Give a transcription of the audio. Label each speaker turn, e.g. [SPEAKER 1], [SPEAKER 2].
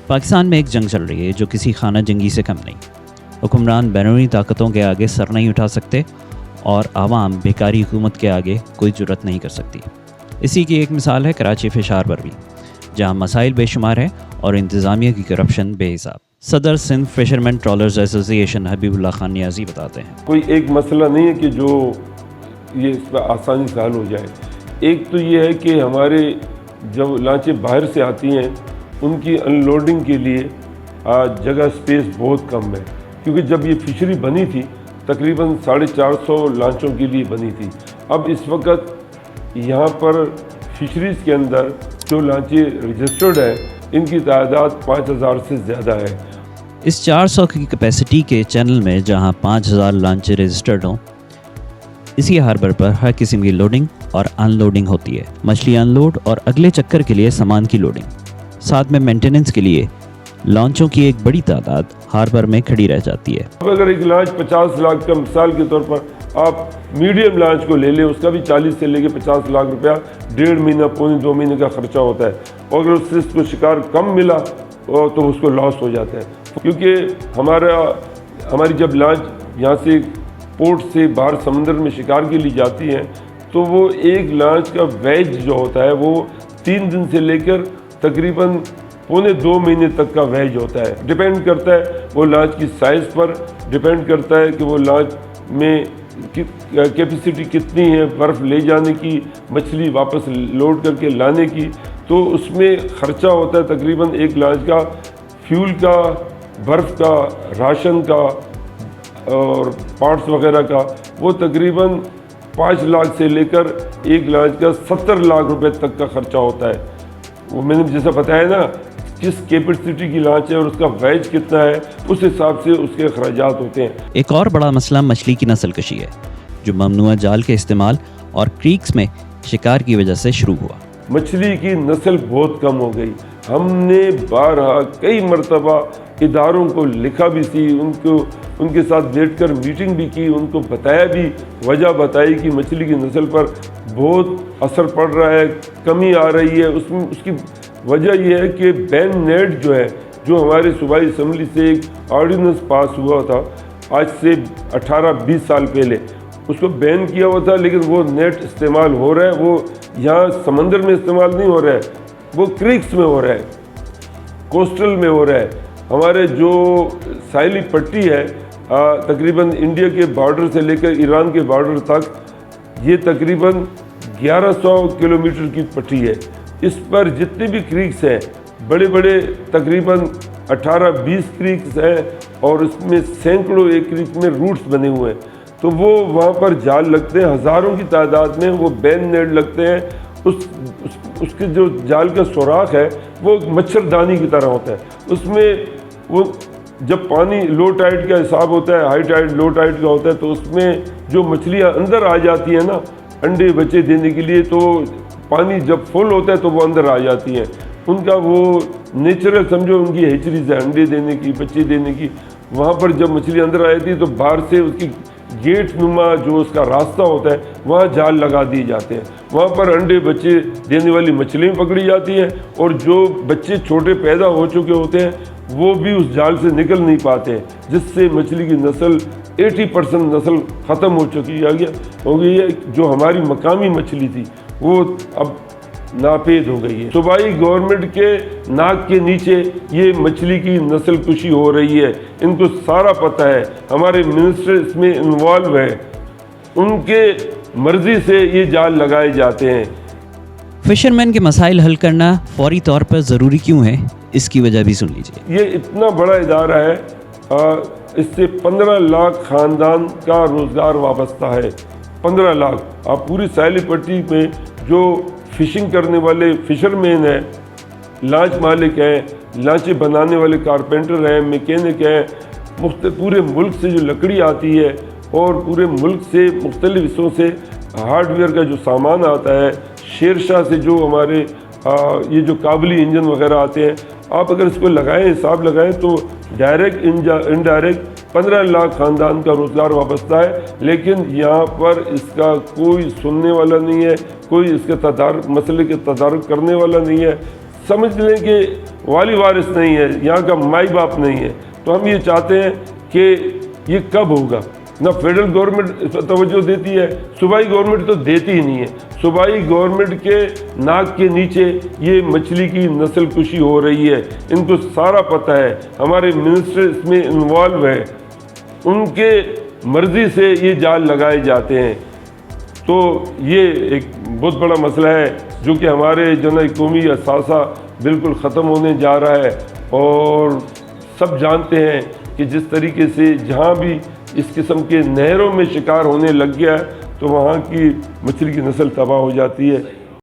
[SPEAKER 1] पाकिस्तान में एक जंग चल रही है जो किसी खाना जंगी से कम नहीं। हुक्मरान बैरूनी ताकतों के आगे सर नहीं उठा सकते और आवाम बेकारी हुकूमत के आगे कोई जुर्रत नहीं कर सकती। इसी की एक मिसाल है कराची फिश हार्बर भी, जहाँ मसाइल बेशुमार हैं और इंतज़ामिया की करप्शन बेहिसाब। सदर Sindh fisherman trawlers association Habibullah Khan Niazi बताते हैं,
[SPEAKER 2] कोई एक मसला नहीं है कि जो ये इस पर आसानी से हल हो जाए। एक तो ये है कि हमारे जब लांचें बाहर से आती हैं उनकी अनलोडिंग के लिए जगह स्पेस बहुत कम है, क्योंकि जब ये फिशरी बनी थी तकरीबन 450 लांचों के लिए बनी थी। अब इस वक्त यहाँ पर फिशरीज़ के अंदर जो लांचें रजिस्टर्ड हैं इनकी तादाद 5000 से ज़्यादा है।
[SPEAKER 1] इस 400 की कैपेसिटी के चैनल में जहां 5000 लांचें रजिस्टर्ड हों, इसी हार्बर पर हर किस्म की लोडिंग और अनलोडिंग होती है। मछली अनलोड और अगले चक्कर के लिए सामान की लोडिंग, साथ में मेंटेनेंस के लिए लॉन्चों की एक बड़ी तादाद हार्बर में खड़ी रह जाती है।
[SPEAKER 2] अब अगर एक लॉन्च 50 लाख का मिसाल के तौर पर आप मीडियम लॉन्च को ले लें, उसका भी 40 से लेके 50 लाख रुपया 1.5 महीना पौने 2 महीने का खर्चा होता है। और अगर उससे उसको शिकार कम मिला तो उसको लॉस हो जाता है, क्योंकि हमारी जब लॉन्च यहाँ से पोर्ट से बाहर समंदर में शिकार के लिए जाती हैं तो वो एक लॉन्च का वेज जो होता है वो 3 दिन से लेकर तकरीबन पौने 2 महीने तक का वेज होता है। डिपेंड करता है वो लॉन्च की साइज़ पर, डिपेंड करता है कि वो लॉन्च में कैपेसिटी कितनी है बर्फ़ ले जाने की, मछली वापस लोड करके लाने की। तो उसमें ख़र्चा होता है तकरीबन एक लॉन्च का फ्यूल का, बर्फ़ का, राशन का और पार्ट्स वगैरह का, वो तकरीबन 5 लाख से लेकर एक लॉन्च का 70 लाख रुपए तक का ख़र्चा होता है। वो मैंने जैसा बताया ना, किस कैपेसिटी की लॉन्च है और उसका वेज कितना है, उस हिसाब से उसके अखराजात होते हैं।
[SPEAKER 1] एक और बड़ा मसला मछली की नस्ल कशी है, जो ममनुआ जाल के इस्तेमाल और क्रीक्स में शिकार की वजह से शुरू हुआ।
[SPEAKER 2] मछली की नस्ल बहुत कम हो गई। हमने बारहा कई मरतबा इदारों को लिखा भी थी, उनके साथ बैठकर मीटिंग भी की, उनको बताया भी, वजह बताई कि मछली की नस्ल पर बहुत असर पड़ रहा है, कमी आ रही है। उसकी वजह यह है कि बैन नेट जो है, जो हमारे सूबाई असम्बली से एक ऑर्डिनेंस पास हुआ था आज से 18-20 साल पहले, उसको बैन किया हुआ था, लेकिन वो नेट इस्तेमाल हो रहा है। वो यहाँ समंदर में इस्तेमाल नहीं हो रहा है, वो क्रीक्स में हो रहा है, कोस्टल में हो रहा है। हमारे जो साहिली पट्टी है तकरीबन इंडिया के बॉर्डर से लेकर ईरान के बॉर्डर तक, ये तकरीबन 1100 किलोमीटर की पट्टी है। इस पर जितने भी क्रीक्स हैं, बड़े बड़े तकरीबन 18-20 क्रीक्स हैं और उसमें सैकड़ों एक क्रीक में रूट्स बने हुए हैं। तो वो वहाँ पर जाल लगते हैं, हज़ारों की तादाद में वो बैन नेट लगते हैं। उसके जो जाल का सुराख है वो मच्छरदानी की तरह होता है। उसमें वो जब पानी लो टाइड का हिसाब होता है, हाई टाइड लो टाइड का होता है, तो उसमें जो मछलियाँ अंदर आ जाती हैं ना अंडे बच्चे देने के लिए, तो पानी जब फुल होता है तो वो अंदर आ जाती हैं। उनका वो नेचुरल समझो उनकी हेचरीज है अंडे देने की, बच्चे देने की। वहाँ पर जब मछली अंदर आ जाती है तो बाहर से उसकी गेट नुमा जो उसका रास्ता होता है वहाँ जाल लगा दिए जाते हैं। वहाँ पर अंडे बच्चे देने वाली मछलियाँ पकड़ी जाती हैं और जो बच्चे छोटे पैदा हो चुके होते हैं वो भी उस जाल से निकल नहीं पाते हैं, जिससे मछली की नस्ल 80% नस्ल ख़त्म हो गई है। जो हमारी मकामी मछली थी वो अब नापेद हो गई है। सूबाई गवर्नमेंट के नाक के नीचे ये मछली की नस्ल कुशी हो रही है, इनको सारा पता है। हमारे मिनिस्टर इसमें इन्वॉल्व है, उनके मर्जी से ये जाल लगाए जाते हैं।
[SPEAKER 1] फिशरमैन के मसाइल हल करना फौरी तौर पर ज़रूरी क्यों है, इसकी वजह भी सुन लीजिए।
[SPEAKER 2] ये इतना बड़ा इदारा है, इससे 15 लाख ख़ानदान का रोज़गार वाबस्ता है। 15 लाख। आप पूरी साहिली पट्टी में जो फिशिंग करने वाले फिशरमैन हैं, लॉन्च मालिक हैं, लॉन्चें बनाने वाले कारपेंटर हैं, मैकेनिक हैं, पूरे मुल्क से जो लकड़ी आती है और पूरे मुल्क से मुख्तलिफ हिस्सों से हार्डवेयर का जो सामान आता है, शेरशाह से जो हमारे ये जो काबली इंजन वगैरह आते हैं, आप अगर इसको लगाएं, हिसाब लगाएं तो डायरेक्ट इनडायरेक्ट 15 लाख ख़ानदान का रोज़गार वाबस्ता है। लेकिन यहाँ पर इसका कोई सुनने वाला नहीं है, कोई इसके मसले के तदारुक करने वाला नहीं है। समझ लें कि वाली वारिस नहीं है, यहाँ का माई बाप नहीं है। तो हम ये चाहते हैं कि ये कब होगा। ना फेडरल गवर्नमेंट तवज्जो देती है, सूबाई गवर्नमेंट तो देती ही नहीं है। सूबाई गवर्नमेंट के नाक के नीचे ये मछली की नस्ल कुशी हो रही है, इनको सारा पता है। हमारे मिनिस्टर इसमें इन्वॉल्व है, उनके मर्ज़ी से ये जाल लगाए जाते हैं। तो ये एक बहुत बड़ा मसला है जो कि हमारे जो ना कौमी असासा बिल्कुल ख़त्म होने जा रहा है। और सब जानते हैं कि जिस तरीके से जहाँ भी इस किस्म के नहरों में शिकार होने लग गया है तो वहाँ की मछली की नस्ल तबाह हो जाती है।